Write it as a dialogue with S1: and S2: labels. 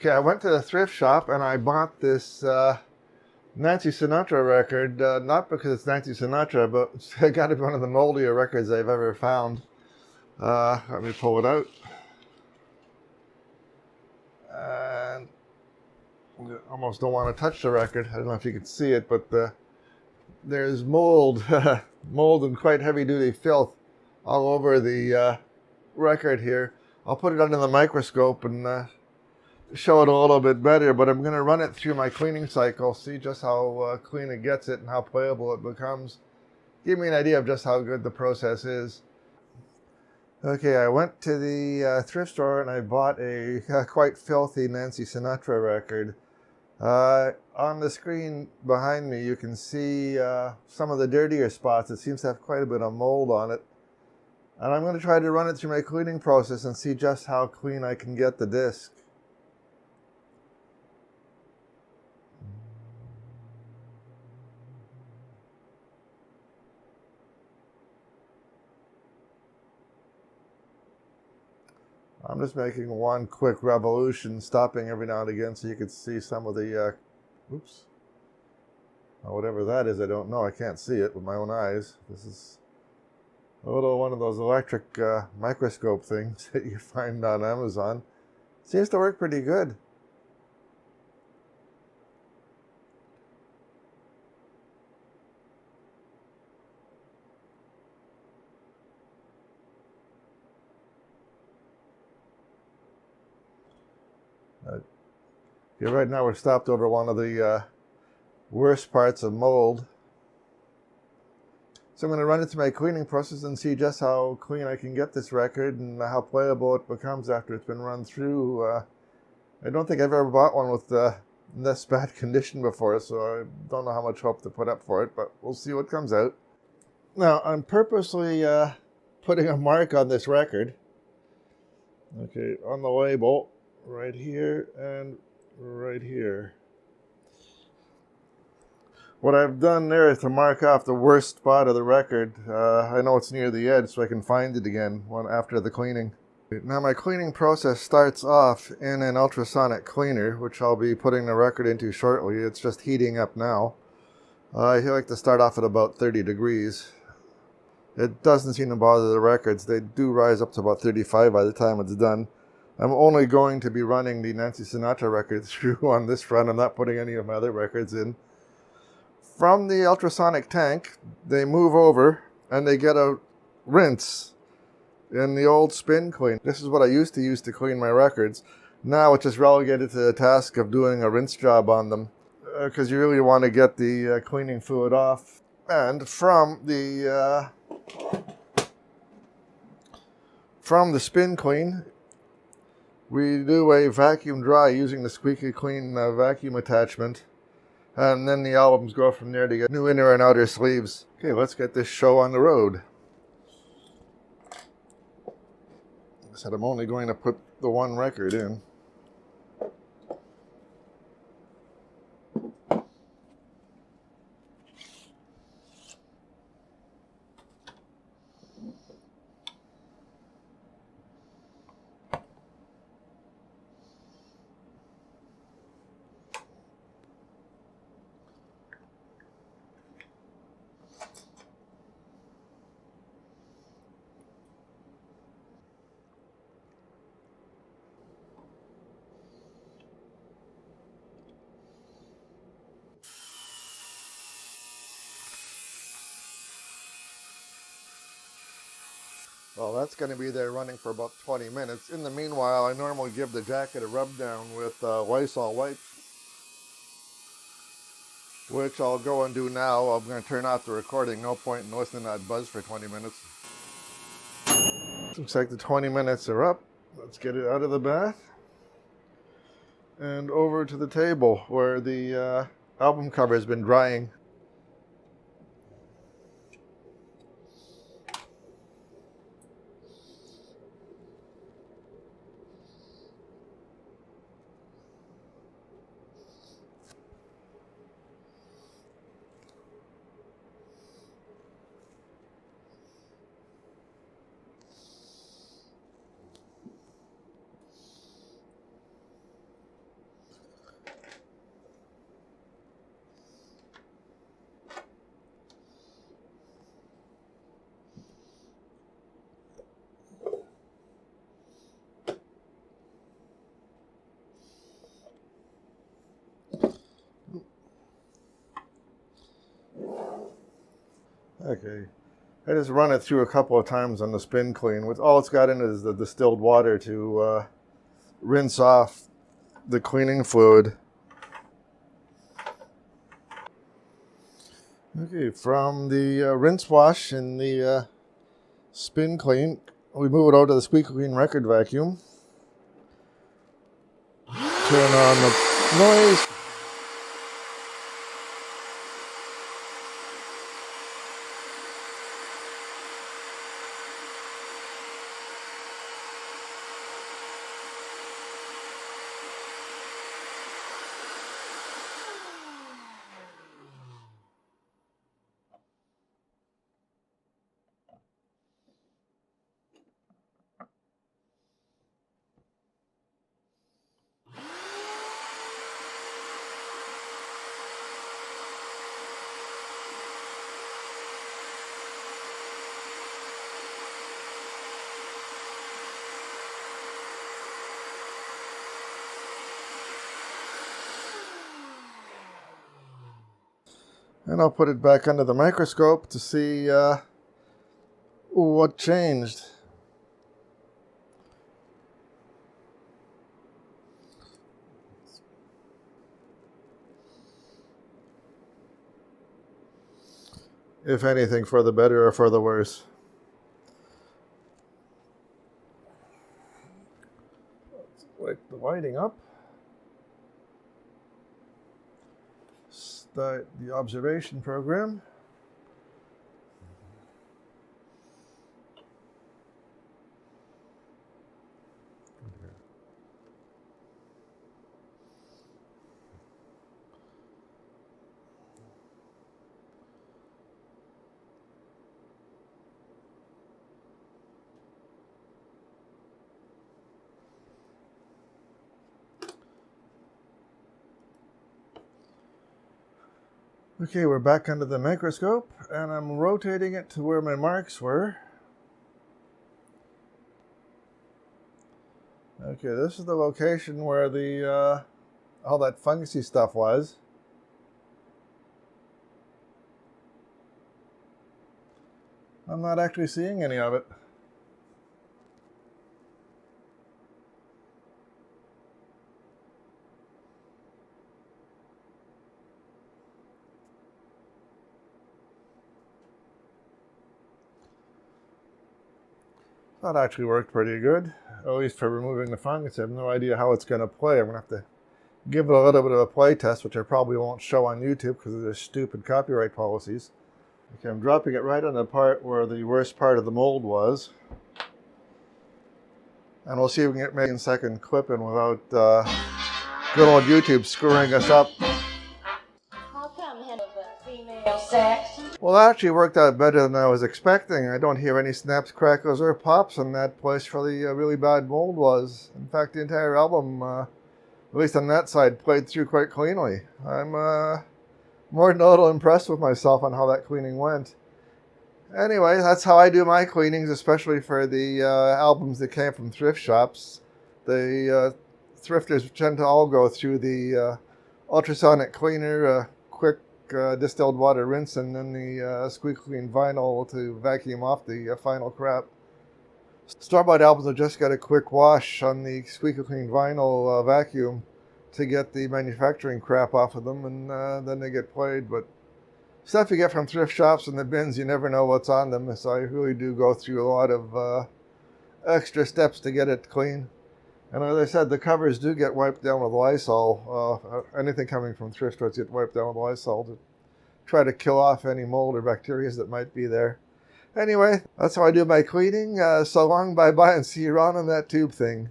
S1: Okay, I went to the thrift shop and I bought this Nancy Sinatra record, not because it's Nancy Sinatra, but it's got to be one of the moldier records I've ever found. Let me pull it out. And I almost don't want to touch the record. I don't know if you can see it, but there's mold, mold and quite heavy-duty filth all over the record here. I'll put it under the microscope and show it a little bit better, but I'm going to run it through my cleaning cycle, see just how clean it gets it and how playable it becomes. Give me an idea of just how good the process is. Okay, I went to the thrift store and I bought a quite filthy Nancy Sinatra record. On the screen behind me you can see some of the dirtier spots. It seems to have quite a bit of mold on it. And I'm going to try to run it through my cleaning process and see just how clean I can get the disc. I'm just making one quick revolution, stopping every now and again so you can see some of the, oops, whatever that is, I don't know. I can't see it with my own eyes. This is a little one of those electric microscope things that you find on Amazon. Seems to work pretty good. Okay, right now we're stopped over one of the worst parts of mold. So I'm going to run it through my cleaning process and see just how clean I can get this record and how playable it becomes after it's been run through. I don't think I've ever bought one with this bad condition before, so I don't know how much hope to put up for it, but we'll see what comes out. Now, I'm purposely putting a mark on this record. Okay, on the label, right here and right here. What I've done there is to mark off the worst spot of the record. I know it's near the edge, so I can find it again after the cleaning. Now my cleaning process starts off in an ultrasonic cleaner, which I'll be putting the record into shortly. It's just heating up now. I like to start off at about 30 degrees. It doesn't seem to bother the records. They do rise up to about 35 by the time it's done. I'm only going to be running the Nancy Sinatra record through on this front. I'm not putting any of my other records in. From the ultrasonic tank, they move over and they get a rinse in the old spin clean. This is what I used to use to clean my records. Now it's just relegated to the task of doing a rinse job on them because you really want to get the cleaning fluid off. And from the spin clean, we do a vacuum dry using the Squeaky Clean vacuum attachment. And then the albums go from there to get new inner and outer sleeves. Okay, let's get this show on the road. I said I'm only going to put the one record in. Well, that's going to be there running for about 20 minutes. In the meanwhile, I normally give the jacket a rub down with Lysol wipes, which I'll go and do now. I'm going to turn off the recording. No point in listening to that buzz for 20 minutes. Looks like the 20 minutes are up. Let's get it out of the bath and over to the table where the album cover has been drying. Okay. I just run it through a couple of times on the spin clean. All it's got in it is the distilled water to rinse off the cleaning fluid. Okay, from the rinse wash in the spin clean, we move it over to the squeaky clean record vacuum. Turn on the noise. And I'll put it back under the microscope to see what changed. If anything, for the better or for the worse. Let's wake the lighting up. Start the observation program. Okay, we're back under the microscope, and I'm rotating it to where my marks were. Okay, this is the location where the all that fungusy stuff was. I'm not actually seeing any of it. That actually worked pretty good, at least for removing the fungus. I have no idea how it's going to play. I'm going to have to give it a little bit of a play test, which I probably won't show on YouTube because of their stupid copyright policies. Okay, I'm dropping it right on the part where the worst part of the mold was. And we'll see if we can get maybe a second clip in without good old YouTube screwing us up.
S2: How come handle the female sex?
S1: Well, that actually worked out better than I was expecting. I don't hear any snaps, crackles, or pops in that place where the really bad mold was. In fact, the entire album, at least on that side, played through quite cleanly. I'm more than a little impressed with myself on how that cleaning went. Anyway, that's how I do my cleanings, especially for the albums that came from thrift shops. The thrifters tend to all go through the ultrasonic cleaner, quick distilled water rinse, and then the squeaky clean vinyl to vacuum off the final crap. Store-bought albums will just get a quick wash on the squeaky clean vinyl vacuum to get the manufacturing crap off of them, and then they get played. But stuff you get from thrift shops and the bins, you never know what's on them, so I really do go through a lot of extra steps to get it clean. And as I said, the covers do get wiped down with Lysol. Anything coming from thrift stores get wiped down with Lysol to try to kill off any mold or bacteria that might be there. Anyway, that's how I do my cleaning. So long, bye-bye, and see you around on that tube thing.